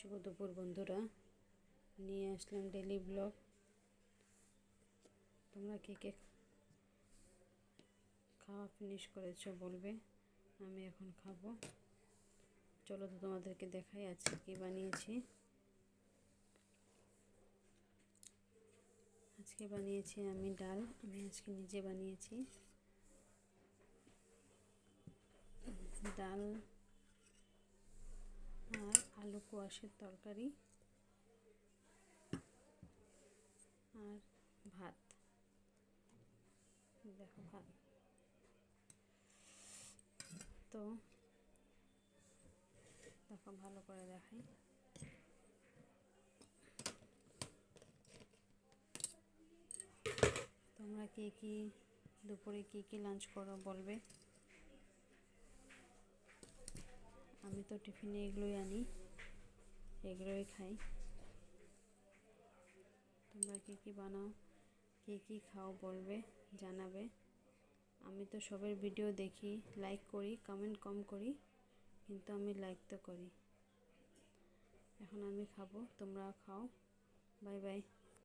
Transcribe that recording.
শুভ দুপুর বন্ধুরা, নিয়ে আসলাম ডেলি ব্লগ। তোমরা কে কে খাওয়া ফিনিশ করেছো বলবে, আমি এখন খাবো। চলো তো তোমাদেরকে দেখাই আজকে কি বানিয়েছি। আজকে বানিয়েছি আমি ডাল, আমি আজকে নিজে বানিয়েছি ডাল আর আলু কোয়াশের তরকারি আর ভাত। দেখো ভাত তো দেখো ভালো করে দেখাই। তোমরা কে কি দুপুরে কি লাঞ্চ করো বলবে। আমি তো টিফিনে এগুলোই আনি, এগুলোই খাই। তোমরা কি বানাও, কি খাও বলবে, জানাবে। আমি তো সবার ভিডিও দেখি, লাইক করি, কমেন্ট কম করি, কিন্তু আমি লাইক তো করি। এখন আমি খাবো, তোমরাও খাও। Bye bye.